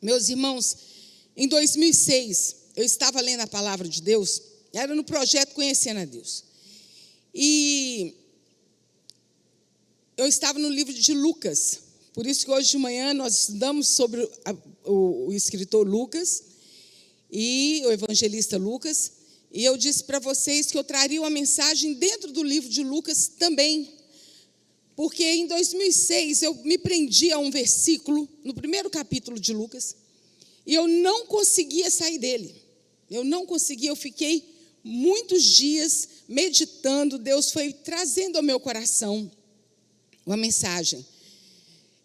Meus irmãos, em 2006, eu estava lendo a palavra de Deus, era no projeto Conhecendo a Deus. E eu estava no livro de Lucas, por isso que hoje de manhã nós estudamos sobre o escritor Lucas e o evangelista Lucas, e eu disse para vocês que eu traria uma mensagem dentro do livro de Lucas também, porque em 2006 eu me prendi a um versículo, no primeiro capítulo de Lucas, e eu não conseguia sair dele, eu fiquei muitos dias meditando, Deus foi trazendo ao meu coração uma mensagem.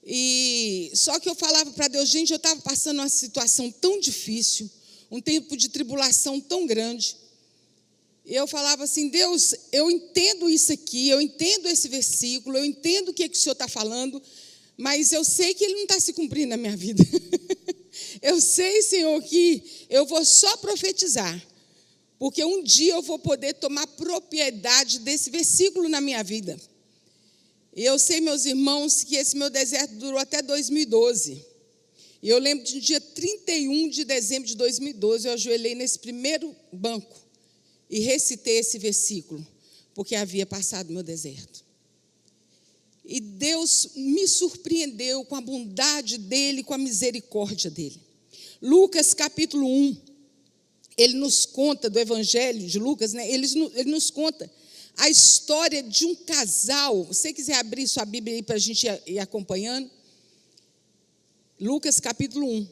E só que eu falava para Deus, gente, eu estava passando uma situação tão difícil, um tempo de tribulação tão grande. E eu falava assim, Deus, eu entendo isso aqui, eu entendo esse versículo, eu entendo o que o Senhor está falando, mas eu sei que ele não está se cumprindo na minha vida. Eu sei, Senhor, que eu vou só profetizar, porque um dia eu vou poder tomar propriedade desse versículo na minha vida. E eu sei, meus irmãos, que esse meu deserto durou até 2012. E eu lembro de um dia 31 de dezembro de 2012, eu ajoelhei nesse primeiro banco e recitei esse versículo, porque havia passado o meu deserto. E Deus me surpreendeu com a bondade dele, com a misericórdia dele. Lucas capítulo 1, ele nos conta do evangelho de Lucas, né? Ele nos conta a história de um casal. Se você quiser abrir sua Bíblia aí para a gente ir acompanhando. Lucas capítulo 1.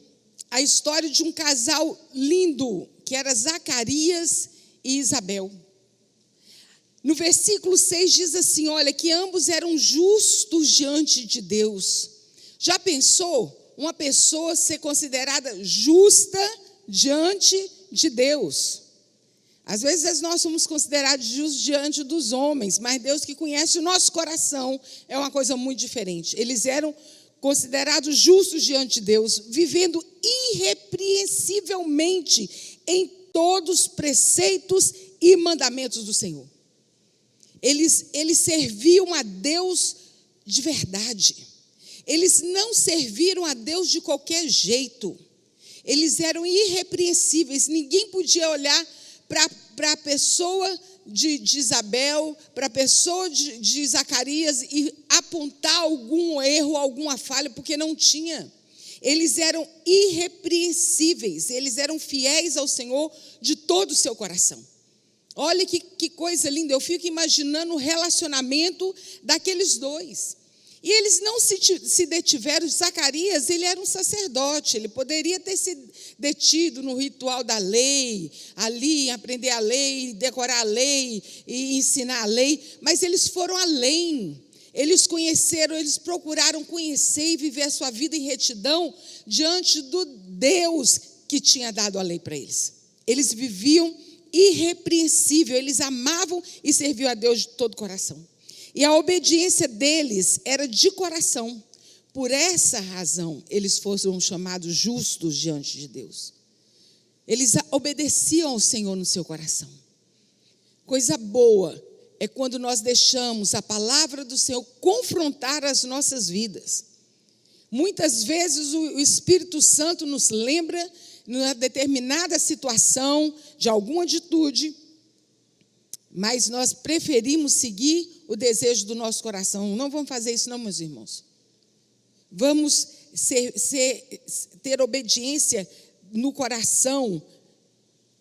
A história de um casal lindo, que era Zacarias e Isabel. No versículo 6 diz assim, olha, que ambos eram justos diante de Deus. Já pensou uma pessoa ser considerada justa diante de Deus? Às vezes nós somos considerados justos diante dos homens, mas Deus que conhece o nosso coração é uma coisa muito diferente. Eles eram considerados justos diante de Deus, vivendo irrepreensivelmente em todos os preceitos e mandamentos do Senhor. Eles serviam a Deus de verdade. Eles não serviram a Deus de qualquer jeito. Eles eram irrepreensíveis. Ninguém podia olhar para a pessoa de Isabel, para a pessoa de Zacarias e apontar algum erro, alguma falha, porque não tinha. Eles eram irrepreensíveis, eles eram fiéis ao Senhor de todo o seu coração. Olha que coisa linda, eu fico imaginando o relacionamento daqueles dois. E eles não se detiveram. Zacarias, ele era um sacerdote, ele poderia ter se detido no ritual da lei, ali aprender a lei, decorar a lei e ensinar a lei, mas eles foram além. Eles conheceram, eles procuraram conhecer e viver a sua vida em retidão diante do Deus que tinha dado a lei para eles. Eles viviam irrepreensível, eles amavam e serviam a Deus de todo o coração. E a obediência deles era de coração. Por essa razão, eles foram chamados justos diante de Deus. Eles obedeciam ao Senhor no seu coração. Coisa boa é quando nós deixamos a palavra do Senhor confrontar as nossas vidas. Muitas vezes o Espírito Santo nos lembra, numa determinada situação, de alguma atitude, mas nós preferimos seguir o desejo do nosso coração. Não vamos fazer isso não, meus irmãos. Vamos ter obediência no coração,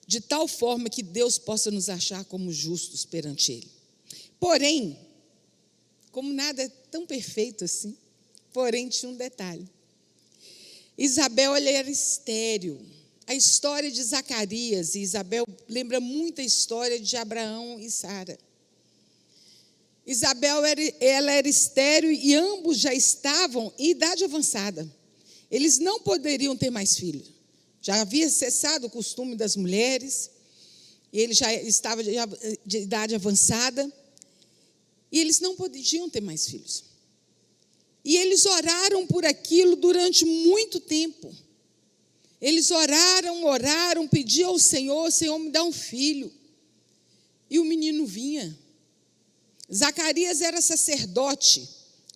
de tal forma que Deus possa nos achar como justos perante Ele. Porém, como nada é tão perfeito assim, porém tinha um detalhe. Isabel, ela era estéril. A história de Zacarias e Isabel lembra muito a história de Abraão e Sara. Isabel ela era estéril e ambos já estavam em idade avançada. Eles não poderiam ter mais filhos. Já havia cessado o costume das mulheres, e ele já estava de idade avançada, e eles não podiam ter mais filhos. E eles oraram por aquilo durante muito tempo. Eles oraram, pediam ao Senhor, Senhor, me dá um filho. E o menino vinha. Zacarias era sacerdote.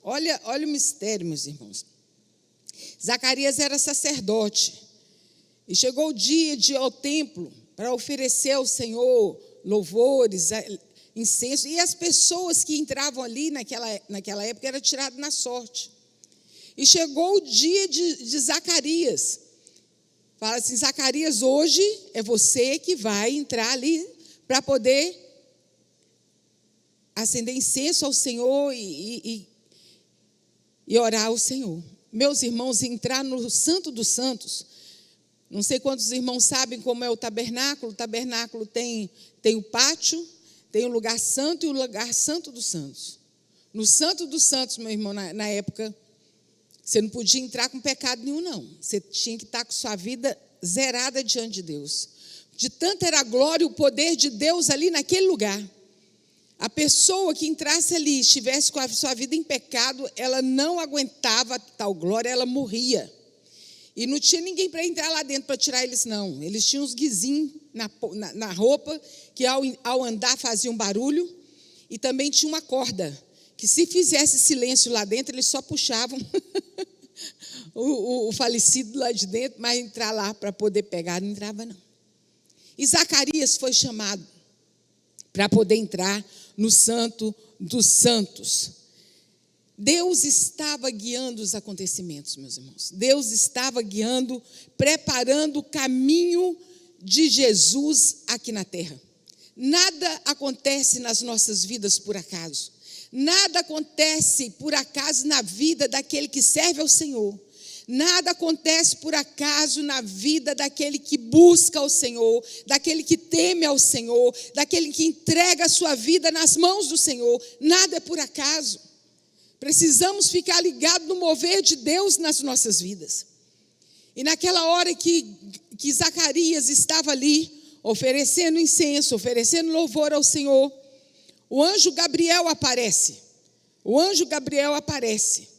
Olha o mistério, meus irmãos. Zacarias era sacerdote. E chegou o dia de ir ao templo para oferecer ao Senhor louvores, incenso. E as pessoas que entravam ali naquela época eram tiradas na sorte. E chegou o dia de Zacarias. Fala assim: Zacarias, hoje é você que vai entrar ali para poder acender incenso ao Senhor e orar ao Senhor. Meus irmãos, entrar no Santo dos Santos, não sei quantos irmãos sabem como é o tabernáculo. O tabernáculo tem o pátio, tem o lugar santo e o lugar santo dos santos. No Santo dos Santos, meu irmão, na época, você não podia entrar com pecado nenhum, não. Você tinha que estar com sua vida zerada diante de Deus. De tanta era a glória e o poder de Deus ali naquele lugar. A pessoa que entrasse ali, estivesse com a sua vida em pecado, ela não aguentava tal glória, ela morria. E não tinha ninguém para entrar lá dentro para tirar eles, não. Eles tinham uns guizinhos na roupa, que ao andar faziam barulho. E também tinha uma corda, que se fizesse silêncio lá dentro, eles só puxavam o falecido lá de dentro, mas entrar lá para poder pegar, não entrava, não. E Zacarias foi chamado para poder entrar no Santo dos Santos. Deus estava guiando os acontecimentos, meus irmãos. Deus estava guiando, preparando o caminho de Jesus aqui na terra. Nada acontece nas nossas vidas por acaso. Nada acontece por acaso na vida daquele que serve ao Senhor. Nada acontece por acaso na vida daquele que busca ao Senhor, daquele que teme ao Senhor, daquele que entrega a sua vida nas mãos do Senhor. Nada é por acaso. Precisamos ficar ligados no mover de Deus nas nossas vidas. E naquela hora que Zacarias estava ali, oferecendo incenso, oferecendo louvor ao Senhor, o anjo Gabriel aparece. O anjo Gabriel aparece.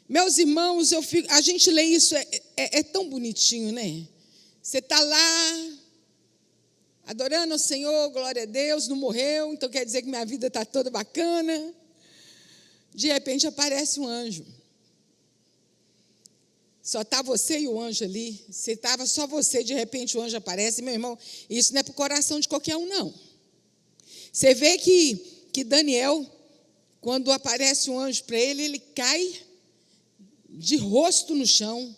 Meus irmãos, a gente lê isso, é tão bonitinho, né? Você está lá, adorando ao Senhor, glória a Deus, não morreu, então quer dizer que minha vida está toda bacana. De repente aparece um anjo. Só está você e o anjo ali. Se estava só você, de repente o anjo aparece. Meu irmão, isso não é para o coração de qualquer um, não. Você vê que Daniel, quando aparece um anjo para ele cai de rosto no chão.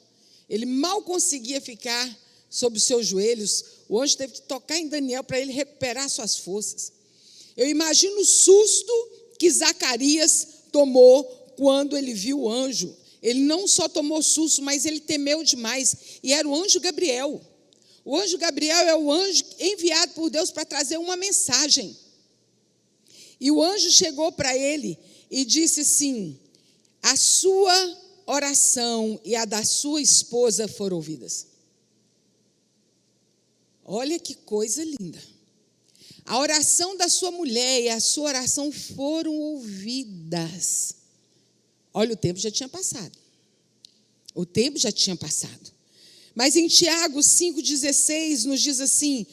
Ele mal conseguia ficar sobre os seus joelhos. O anjo teve que tocar em Daniel para ele recuperar suas forças. Eu imagino o susto que Zacarias tomou quando ele viu o anjo. Ele não só tomou susto, mas ele temeu demais. E era o anjo Gabriel. O anjo Gabriel é o anjo enviado por Deus para trazer uma mensagem. E o anjo chegou para ele e disse assim: a sua oração e a da sua esposa foram ouvidas. Olha que coisa linda. A oração da sua mulher e a sua oração foram ouvidas. Olha, o tempo já tinha passado. O tempo já tinha passado. Mas em Tiago 5,16 nos diz assim,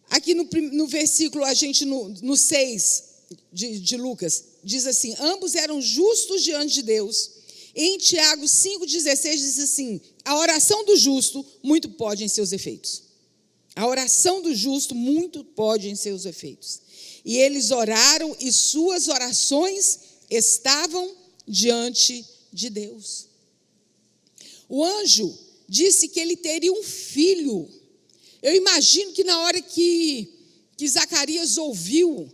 aqui no versículo, a gente no 6 de Lucas, diz assim: ambos eram justos diante de Deus. Em Tiago 5,16 diz assim: a oração do justo muito pode em seus efeitos. A oração do justo muito pode em seus efeitos. E eles oraram e suas orações estavam diante de Deus. O anjo disse que ele teria um filho. Eu imagino que na hora que Zacarias ouviu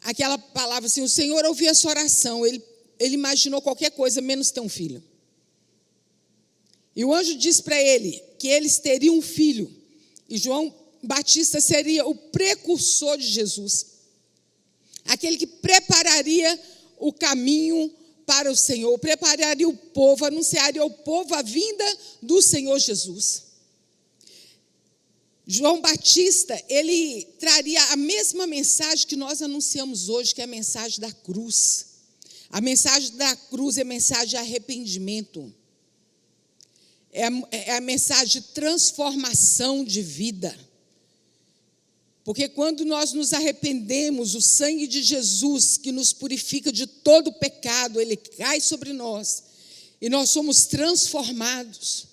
aquela palavra assim, o Senhor ouviu essa oração, ele imaginou qualquer coisa menos ter um filho. E o anjo disse para ele que eles teriam um filho. E João Batista seria o precursor de Jesus. Aquele que prepararia o caminho para o Senhor, prepararia o povo, anunciaria ao povo a vinda do Senhor Jesus. João Batista, ele traria a mesma mensagem que nós anunciamos hoje, que é a mensagem da cruz. A mensagem da cruz é a mensagem de arrependimento. É a mensagem de transformação de vida. Porque quando nós nos arrependemos, o sangue de Jesus, que nos purifica de todo pecado, ele cai sobre nós. e nós somos transformados.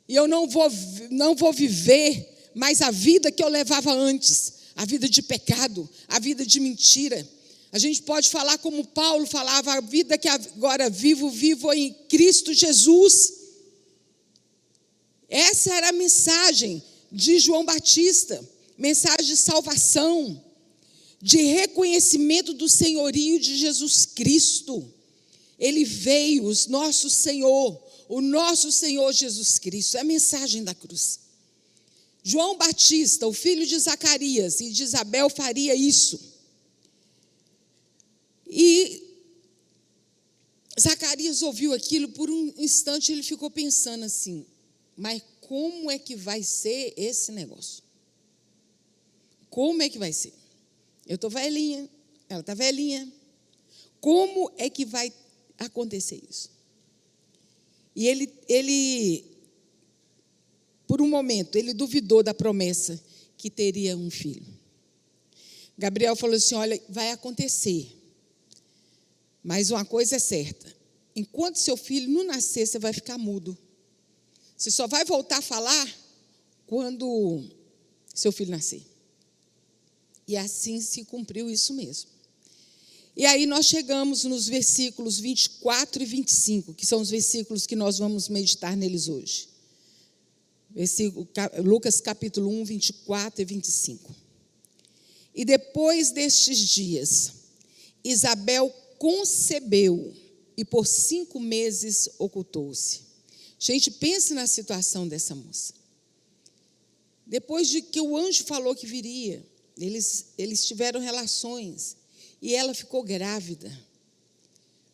E eu não vou viver mais a vida que eu levava antes, a vida de pecado, a vida de mentira. A gente pode falar como Paulo falava: a vida que agora vivo em Cristo Jesus. Essa era a mensagem de João Batista, mensagem de salvação, de reconhecimento do senhorio de Jesus Cristo. Ele veio, o nosso Senhor Jesus Cristo, é a mensagem da cruz. João Batista, o filho de Zacarias e de Isabel, faria isso. E Zacarias ouviu aquilo, por um instante ele ficou pensando assim: mas como é que vai ser esse negócio? Como é que vai ser? Eu estou velhinha, ela está velhinha. Como é que vai acontecer isso? E ele, por um momento, ele duvidou da promessa que teria um filho. Gabriel falou assim: olha, vai acontecer, mas uma coisa é certa: enquanto seu filho não nascer, você vai ficar mudo. Você só vai voltar a falar quando seu filho nascer. E assim se cumpriu isso mesmo. E aí nós chegamos nos versículos 24 e 25, que são os versículos que nós vamos meditar neles hoje. Lucas capítulo 1, 24 e 25. E depois destes dias, Isabel concebeu e por 5 meses ocultou-se. Gente, pense na situação dessa moça. Depois de que o anjo falou que viria, eles tiveram relações e ela ficou grávida.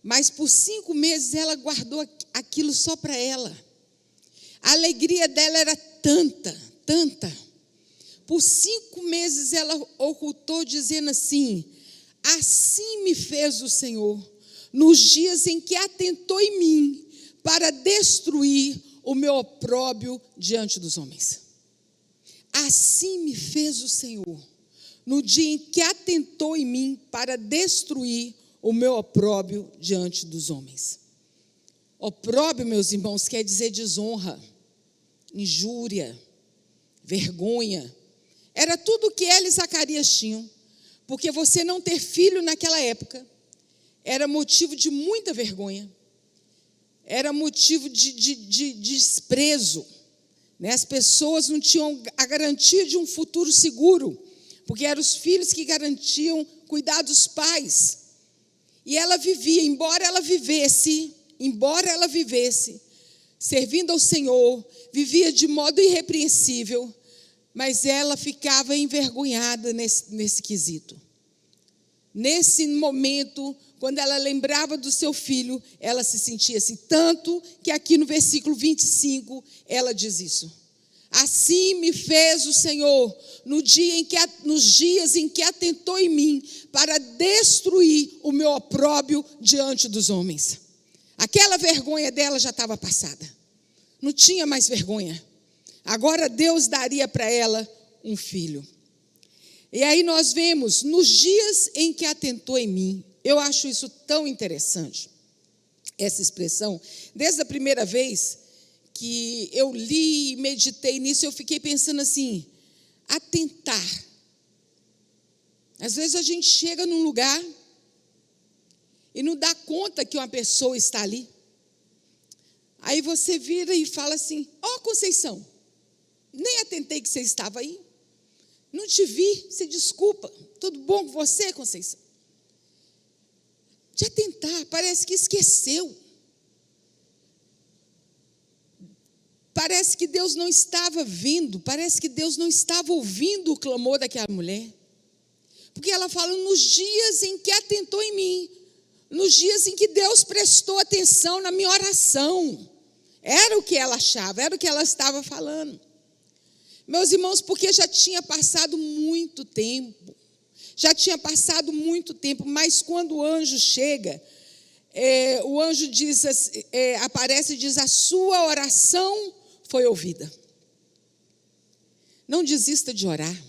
Mas por 5 meses ela guardou aquilo só para ela. A alegria dela era tanta. Por 5 meses ela ocultou, dizendo assim: assim me fez o Senhor, nos dias em que atentou em mim, para destruir o meu opróbrio diante dos homens. Assim me fez o Senhor, no dia em que atentou em mim, para destruir o meu opróbrio diante dos homens. Opróbrio, meus irmãos, quer dizer desonra, injúria, vergonha. Era tudo o que ela e Zacarias tinham, porque você não ter filho naquela época era motivo de muita vergonha, era motivo de desprezo, né? As pessoas não tinham a garantia de um futuro seguro, porque eram os filhos que garantiam cuidar dos pais. E ela vivia, embora ela vivesse servindo ao Senhor, vivia de modo irrepreensível, mas ela ficava envergonhada nesse quesito. Nesse momento, quando ela lembrava do seu filho, ela se sentia assim, tanto que aqui no versículo 25, ela diz isso: assim me fez o Senhor, nos dias em que atentou em mim, para destruir o meu opróbrio diante dos homens. Aquela vergonha dela já estava passada, não tinha mais vergonha. Agora Deus daria para ela um filho. E aí nós vemos, nos dias em que atentou em mim. Eu acho isso tão interessante, essa expressão. Desde a primeira vez que eu li e meditei nisso, eu fiquei pensando assim: atentar. Às vezes a gente chega num lugar e não dá conta que uma pessoa está ali. Aí você vira e fala assim: ó, Conceição, nem atentei que você estava aí. Não te vi, você desculpa. Tudo bom com você, Conceição? De atentar, parece que esqueceu. Parece que Deus não estava vendo, parece que Deus não estava ouvindo o clamor daquela mulher. Porque ela fala: nos dias em que atentou em mim, nos dias em que Deus prestou atenção na minha oração. Era o que ela achava, era o que ela estava falando. Meus irmãos, porque já tinha passado muito tempo, mas quando o anjo chega, o anjo diz, aparece e diz: a sua oração foi ouvida. Não desista de orar,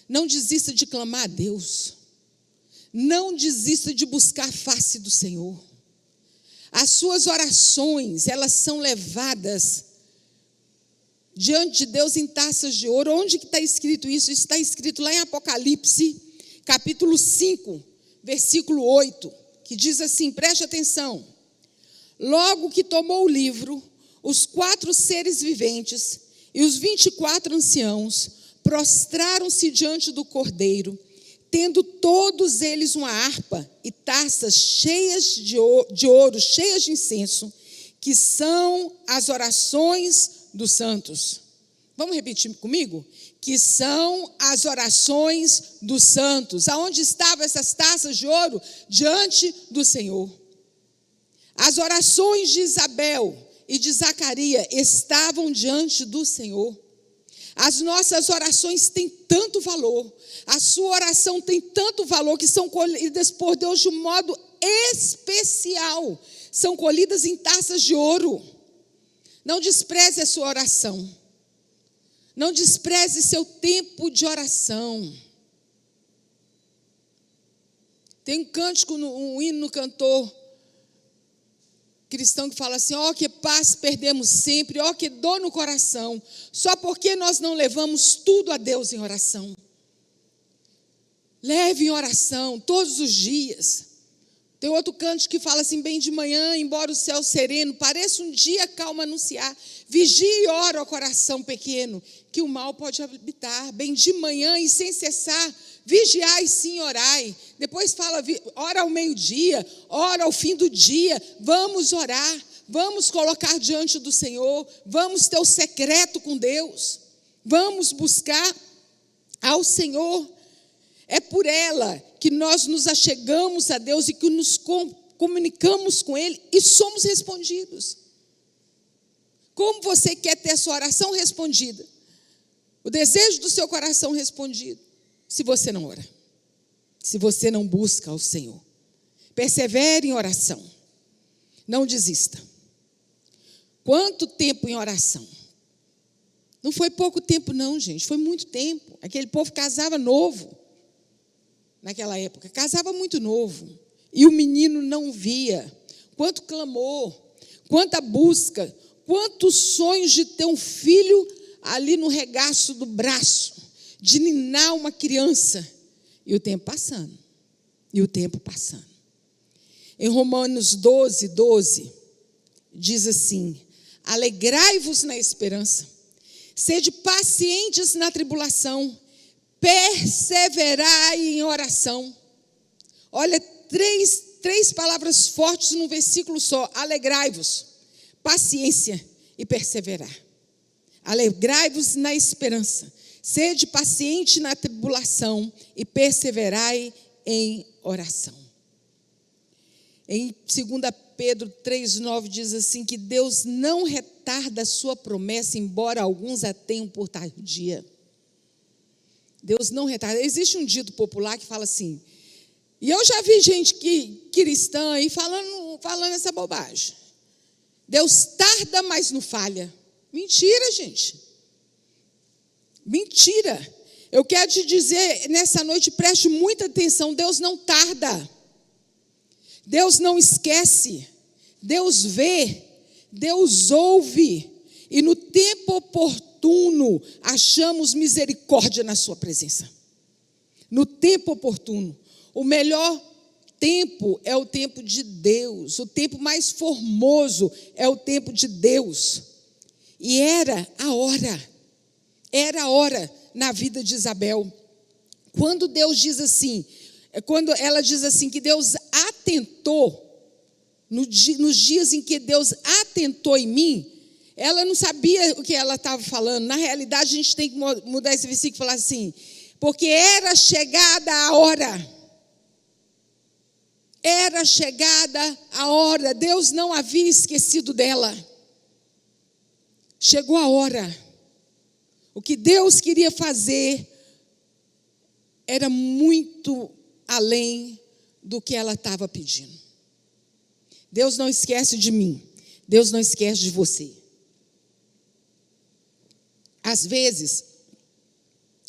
não desista de clamar a Deus, não desista de buscar a face do Senhor. As suas orações, elas são levadas diante de Deus em taças de ouro. Onde que está escrito isso? Isso está escrito lá em Apocalipse, capítulo 5, versículo 8, que diz assim, preste atenção. Logo que tomou o livro, os 4 seres viventes e os 24 anciãos prostraram-se diante do Cordeiro, tendo todos eles uma harpa e taças cheias de ouro, cheias de incenso, que são as orações dos santos. Vamos repetir comigo? Que são as orações dos santos. Aonde estavam essas taças de ouro? Diante do Senhor. As orações de Isabel e de Zacarias estavam diante do Senhor. As nossas orações têm tanto valor, a sua oração tem tanto valor, que são colhidas por Deus de um modo especial. São colhidas em taças de ouro. Não despreze a sua oração. Não despreze seu tempo de oração. Tem um cântico, um hino no cantor cristão que fala assim, ó que paz perdemos sempre, ó que dor no coração, só porque nós não levamos tudo a Deus em oração. Leve em oração todos os dias. Tem outro canto que fala assim, bem de manhã, embora o céu sereno pareça um dia calmo anunciar, vigie e ora ao coração pequeno, que o mal pode habitar. Bem de manhã e sem cessar, vigiai sim, orai. Depois fala, ora ao meio-dia, ora ao fim do dia. Vamos orar, vamos colocar diante do Senhor, vamos ter o secreto com Deus, vamos buscar ao Senhor. É por ela que nós nos achegamos a Deus e que nos comunicamos com Ele e somos respondidos. Como você quer ter a sua oração respondida? O desejo do seu coração respondido? Se você não ora, se você não busca ao Senhor. Persevere em oração, não desista. Quanto tempo em oração? Não foi pouco tempo não, gente, foi muito tempo. Aquele povo casava novo. Naquela época, casava muito novo, e o menino não via. Quanto clamor, quanta busca, quantos sonhos de ter um filho ali no regaço do braço, de ninar uma criança, e o tempo passando, Em Romanos 12, 12, diz assim, alegrai-vos na esperança, sede pacientes na tribulação, perseverai em oração. Olha, três palavras fortes num versículo só. Alegrai-vos, paciência e perseverar. Alegrai-vos na esperança, sede paciente na tribulação e perseverai em oração. Em 2 Pedro 3,9 diz assim, que Deus não retarda a sua promessa, embora alguns a tenham por tardia. Deus não retarda. Existe um dito popular que fala assim, e eu já vi gente cristã aí falando essa bobagem. Deus tarda, mas não falha. Mentira, gente. Mentira. Eu quero te dizer nessa noite, preste muita atenção, Deus não tarda. Deus não esquece. Deus vê. Deus ouve. E no tempo oportuno, achamos misericórdia na sua presença. No tempo oportuno. O melhor tempo é o tempo de Deus. O tempo mais formoso é o tempo de Deus. E era a hora na vida de Isabel. Quando Deus diz assim, quando ela diz assim, que Deus atentou, nos dias em que Deus atentou em mim, ela não sabia o que ela estava falando. Na realidade, a gente tem que mudar esse versículo e falar assim, porque era chegada a hora. Era chegada a hora. Deus não havia esquecido dela. Chegou a hora. O que Deus queria fazer era muito além do que ela estava pedindo. Deus não esquece de mim. Deus não esquece de você. Às vezes,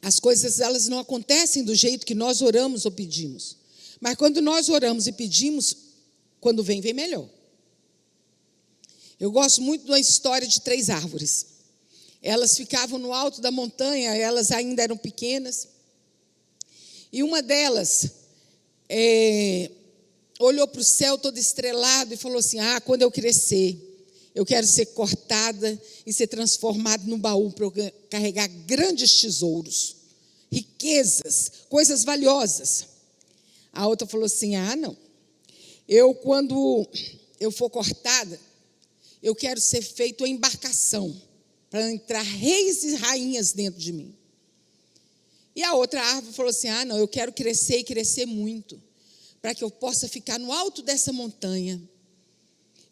as coisas elas não acontecem do jeito que nós oramos ou pedimos. Mas quando nós oramos e pedimos, quando vem melhor. Eu gosto muito da história de 3 árvores. Elas ficavam no alto da montanha, elas ainda eram pequenas. E uma delas olhou para o céu todo estrelado e falou assim: quando eu crescer, eu quero ser cortada e ser transformada num baú para eu carregar grandes tesouros, riquezas, coisas valiosas. A outra falou assim: não, quando eu for cortada, eu quero ser feito uma embarcação para entrar reis e rainhas dentro de mim. E a outra árvore falou assim: não, eu quero crescer e crescer muito, para que eu possa ficar no alto dessa montanha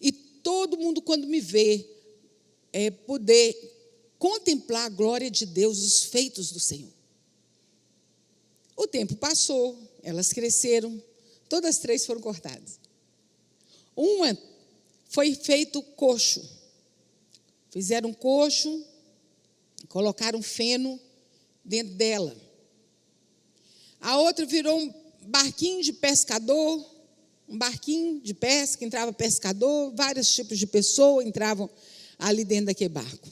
e todo mundo, quando me vê, poder contemplar a glória de Deus, os feitos do Senhor. O tempo passou, elas cresceram, todas as 3 foram cortadas. Uma foi feito coxo. Fizeram um coxo, colocaram feno dentro dela. A outra virou um barquinho de pescador, um barquinho de pesca, entrava pescador, vários tipos de pessoas entravam ali dentro daquele barco.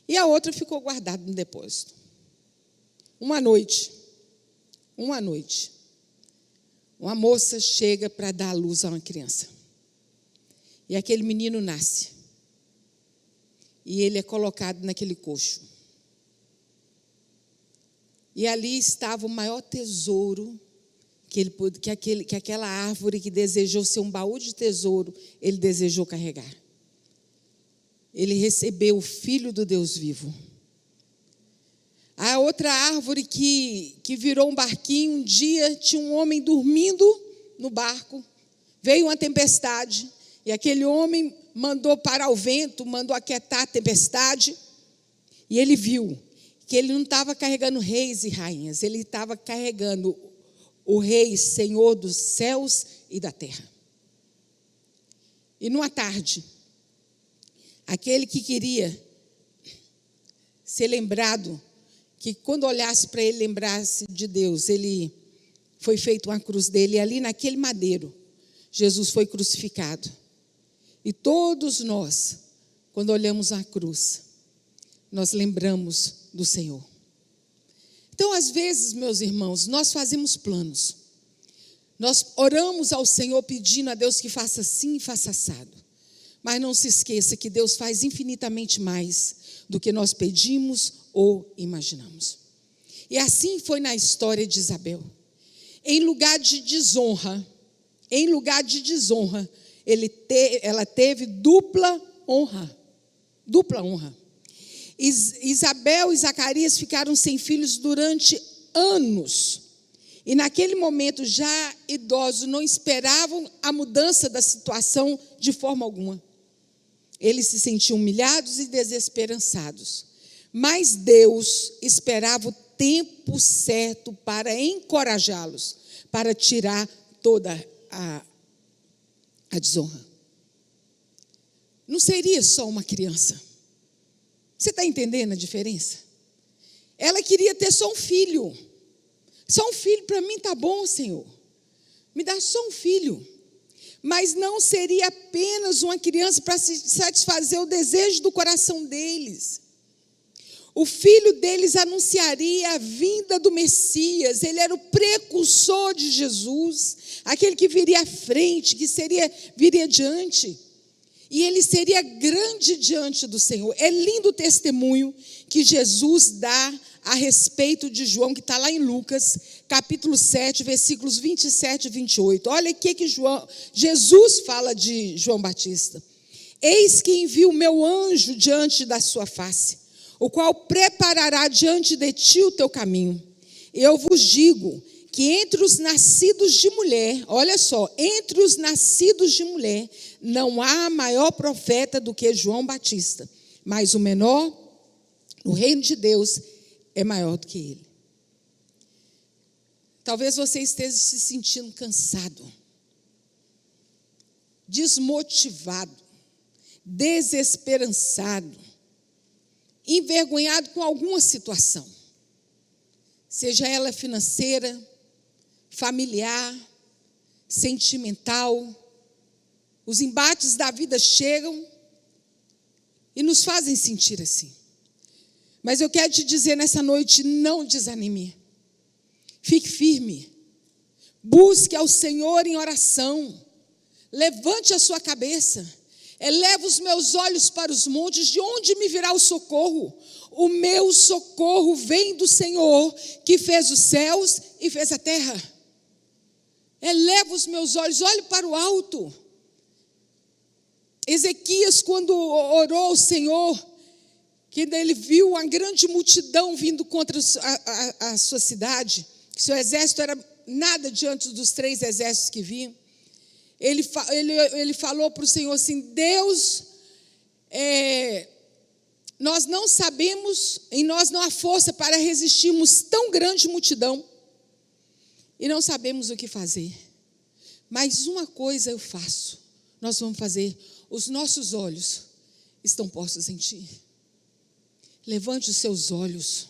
E a outra ficou guardada no depósito. Uma noite, uma moça chega para dar à luz a uma criança. E aquele menino nasce. E ele é colocado naquele coxo. E ali estava o maior tesouro que aquela árvore que desejou ser um baú de tesouro, ele desejou carregar. Ele recebeu o Filho do Deus vivo. A outra árvore que virou um barquinho, um dia tinha um homem dormindo no barco, veio uma tempestade, e aquele homem mandou parar o vento, mandou aquietar a tempestade, e ele viu que ele não estava carregando reis e rainhas, ele estava carregando o Rei, Senhor dos céus e da terra. E numa tarde, aquele que queria ser lembrado, que quando olhasse para ele, lembrasse de Deus, ele foi feito uma cruz dele, e ali naquele madeiro, Jesus foi crucificado. E todos nós, quando olhamos a cruz, nós lembramos do Senhor. Então, às vezes, meus irmãos, nós fazemos planos. Nós oramos ao Senhor pedindo a Deus que faça assim e faça assado. Mas não se esqueça que Deus faz infinitamente mais do que nós pedimos ou imaginamos. E assim foi na história de Isabel. Em lugar de desonra, ela teve dupla honra. Isabel e Zacarias ficaram sem filhos durante anos. E naquele momento, já idosos, não esperavam a mudança da situação de forma alguma. Eles se sentiam humilhados e desesperançados. Mas Deus esperava o tempo certo para encorajá-los, para tirar toda a desonra. Não seria só uma criança. Você está entendendo a diferença? Ela queria ter só um filho. Só um filho para mim está bom, Senhor. Me dá só um filho. Mas não seria apenas uma criança para satisfazer o desejo do coração deles. O filho deles anunciaria a vinda do Messias. Ele era o precursor de Jesus, aquele que viria à frente, que viria adiante. E ele seria grande diante do Senhor. É lindo o testemunho que Jesus dá a respeito de João, que está lá em Lucas, capítulo 7, versículos 27 e 28. Olha o que Jesus fala de João Batista. Eis que envio o meu anjo diante da sua face, o qual preparará diante de ti o teu caminho. Eu vos digo que entre os nascidos de mulher, olha só, entre os nascidos de mulher, não há maior profeta do que João Batista, mas o menor no reino de Deus é maior do que ele. Talvez você esteja se sentindo cansado, desmotivado, desesperançado, envergonhado com alguma situação, seja ela financeira, familiar, sentimental. Os embates da vida chegam e nos fazem sentir assim. Mas eu quero te dizer nessa noite, não desanime. Fique firme. Busque ao Senhor em oração. Levante a sua cabeça. Eleva os meus olhos para os montes, de onde me virá o socorro? O meu socorro vem do Senhor, que fez os céus e fez a terra. Eleva os meus olhos, olhe para o alto. Ezequias, quando orou ao Senhor, que ele viu uma grande multidão vindo contra a sua cidade, que seu exército era nada diante dos 3 exércitos que vinham. Ele falou para o Senhor assim: Deus, nós não sabemos, em nós não há força para resistirmos tão grande multidão, e não sabemos o que fazer. Mas uma coisa eu faço, nós vamos fazer: os nossos olhos estão postos em Ti. Levante os seus olhos.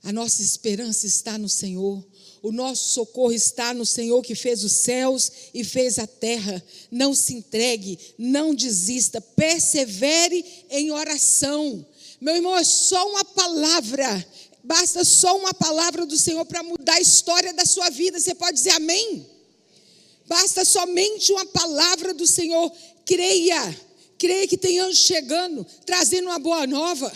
A nossa esperança está no Senhor. O nosso socorro está no Senhor, que fez os céus e fez a terra. Não se entregue, não desista, persevere em oração. Meu irmão, é só uma palavra, basta só uma palavra do Senhor para mudar a história da sua vida. Você pode dizer amém? Basta somente uma palavra do Senhor. Creia que tem anjo chegando, trazendo uma boa nova.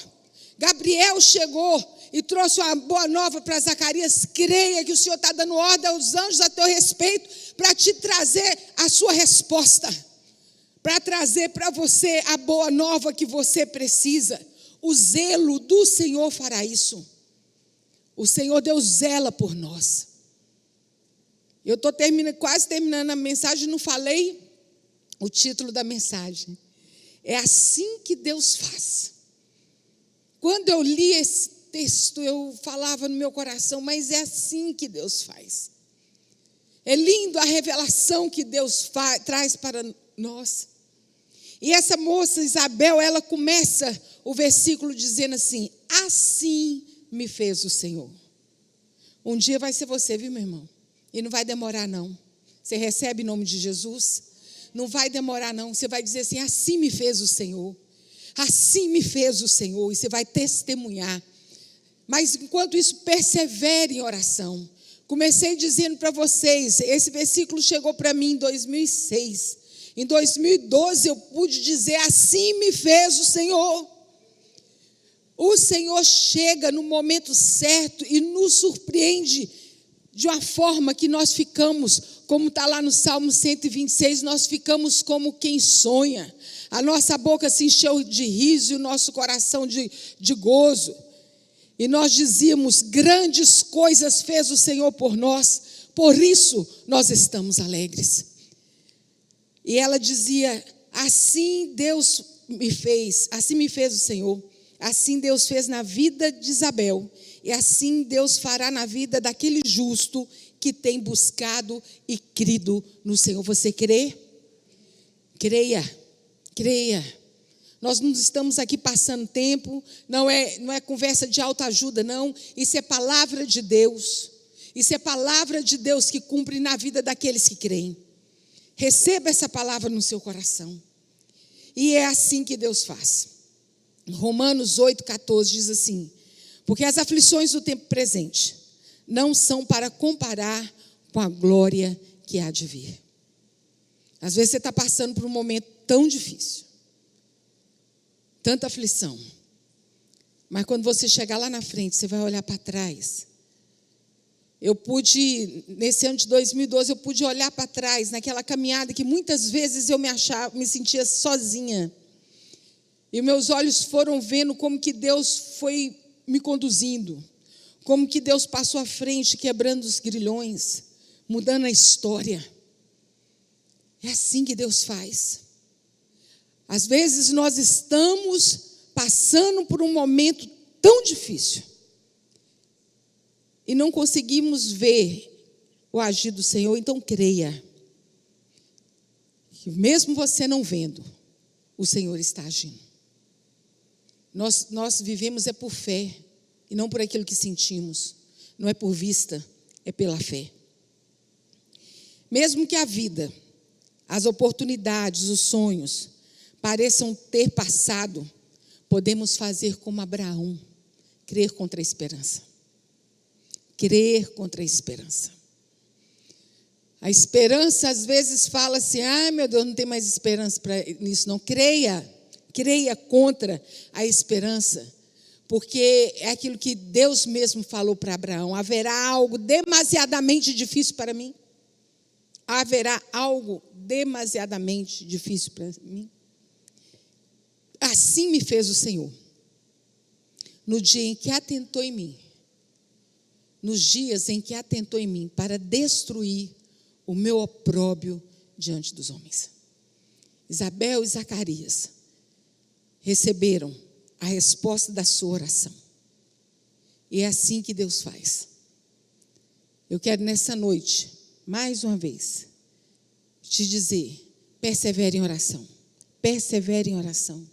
Gabriel chegou e trouxe uma boa nova para Zacarias. Creia que o Senhor está dando ordem aos anjos a teu respeito, para te trazer a sua resposta, para trazer para você a boa nova que você precisa. O zelo do Senhor fará isso. O Senhor Deus zela por nós. Eu estou quase terminando a mensagem, não falei o título da mensagem. É assim que Deus faz. Quando eu li esse texto, eu falava no meu coração, mas é assim que Deus faz. É lindo a revelação que Deus traz para nós. E essa moça Isabel, ela começa o versículo dizendo assim: assim me fez o Senhor. Um dia vai ser você, viu, meu irmão? E não vai demorar não. Você recebe em nome de Jesus? Não vai demorar não. Você vai dizer assim: assim me fez o Senhor. Assim me fez o Senhor. E você vai testemunhar. Mas enquanto isso, persevere em oração. Comecei dizendo para vocês, esse versículo chegou para mim em 2006. Em 2012 eu pude dizer: assim me fez o Senhor. O Senhor chega no momento certo e nos surpreende de uma forma que nós ficamos, como está lá no Salmo 126, nós ficamos como quem sonha. A nossa boca se encheu de riso e o nosso coração de gozo. E nós dizíamos: grandes coisas fez o Senhor por nós, por isso nós estamos alegres. E ela dizia: assim Deus me fez, assim me fez o Senhor, assim Deus fez na vida de Isabel, e assim Deus fará na vida daquele justo que tem buscado e crido no Senhor. Você crê? Creia, creia. Nós não estamos aqui passando tempo, não é conversa de autoajuda, não. Isso é palavra de Deus. Isso é palavra de Deus que cumpre na vida daqueles que creem. Receba essa palavra no seu coração. E é assim que Deus faz. Romanos 8,14 diz assim: porque as aflições do tempo presente não são para comparar com a glória que há de vir. Às vezes você está passando por um momento tão difícil, tanta aflição, mas quando você chegar lá na frente, você vai olhar para trás. Nesse ano de 2012, eu pude olhar para trás, naquela caminhada que muitas vezes eu me sentia sozinha. E meus olhos foram vendo como que Deus foi me conduzindo, como que Deus passou à frente, quebrando os grilhões, mudando a história. É assim que Deus faz. Às vezes nós estamos passando por um momento tão difícil e não conseguimos ver o agir do Senhor. Então creia que mesmo você não vendo, o Senhor está agindo. Nós vivemos por fé e não por aquilo que sentimos. Não é por vista, é pela fé. Mesmo que a vida, as oportunidades, os sonhos pareçam ter passado, podemos fazer como Abraão, crer contra a esperança. Crer contra a esperança. A esperança às vezes fala assim, meu Deus, não tem mais esperança para nisso. Não, creia contra a esperança. Porque é aquilo que Deus mesmo falou para Abraão, haverá algo demasiadamente difícil para mim? Haverá algo demasiadamente difícil para mim? Assim me fez o Senhor, no dia em que atentou em mim, nos dias em que atentou em mim, para destruir o meu opróbrio diante dos homens. Isabel e Zacarias receberam a resposta da sua oração. E é assim que Deus faz. Eu quero nessa noite, mais uma vez, te dizer, persevere em oração. Persevere em oração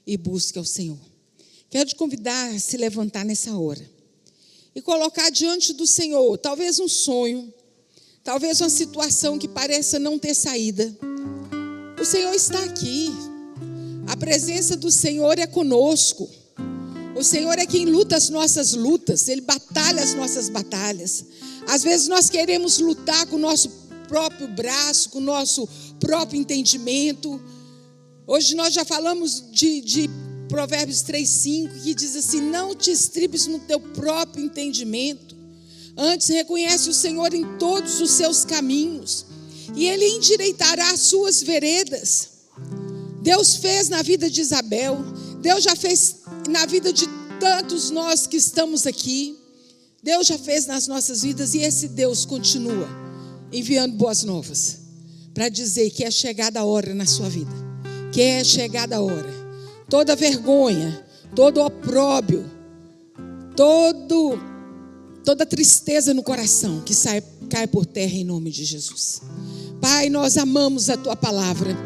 e busque ao Senhor. Quero te convidar a se levantar nessa hora e colocar diante do Senhor, talvez um sonho, talvez uma situação que pareça não ter saída. O Senhor está aqui. A presença do Senhor é conosco. O Senhor é quem luta as nossas lutas. Ele batalha as nossas batalhas. Às vezes nós queremos lutar com o nosso próprio braço, com o nosso próprio entendimento. Hoje nós já falamos de Provérbios 3:5, que diz assim, não te estribes no teu próprio entendimento. Antes reconhece o Senhor em todos os seus caminhos, e Ele endireitará as suas veredas. Deus fez na vida de Isabel, Deus já fez na vida de tantos nós que estamos aqui, Deus já fez nas nossas vidas, e esse Deus continua enviando boas novas, para dizer que é chegada a hora na sua vida, que é chegada a hora. Toda vergonha, todo opróbrio, toda tristeza no coração, que cai por terra em nome de Jesus. Pai, nós amamos a Tua palavra,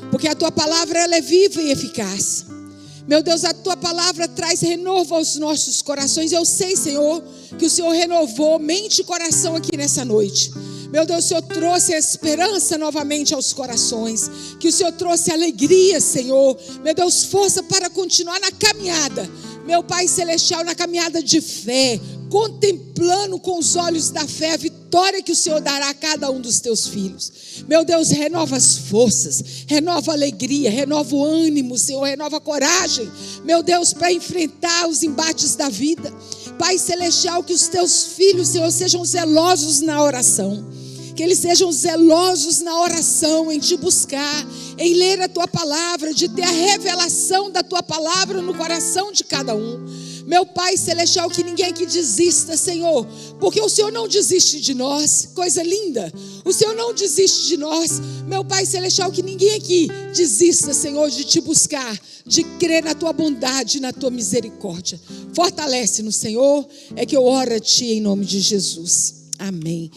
porque a Tua palavra ela é viva e eficaz. Meu Deus, a Tua palavra traz renovo aos nossos corações. Eu sei, Senhor, que o Senhor renovou mente e coração aqui nessa noite. Meu Deus, o Senhor trouxe a esperança novamente aos corações, que o Senhor trouxe alegria, Senhor. Meu Deus, força para continuar na caminhada, meu Pai Celestial, na caminhada de fé, contemplando com os olhos da fé a vitória que o Senhor dará a cada um dos Teus filhos. Meu Deus, renova as forças, renova a alegria, renova o ânimo, Senhor, renova a coragem, meu Deus, para enfrentar os embates da vida. Pai Celestial, que os Teus filhos, Senhor, sejam zelosos na oração. Que eles sejam zelosos na oração, em Te buscar, em ler a Tua palavra, de ter a revelação da Tua palavra no coração de cada um. Meu Pai Celestial, que ninguém aqui desista, Senhor, porque o Senhor não desiste de nós, coisa linda, o Senhor não desiste de nós. Meu Pai Celestial, que ninguém aqui desista, Senhor, de Te buscar, de crer na Tua bondade, na Tua misericórdia. Fortalece-nos, Senhor, é que eu oro a Ti em nome de Jesus. Amém.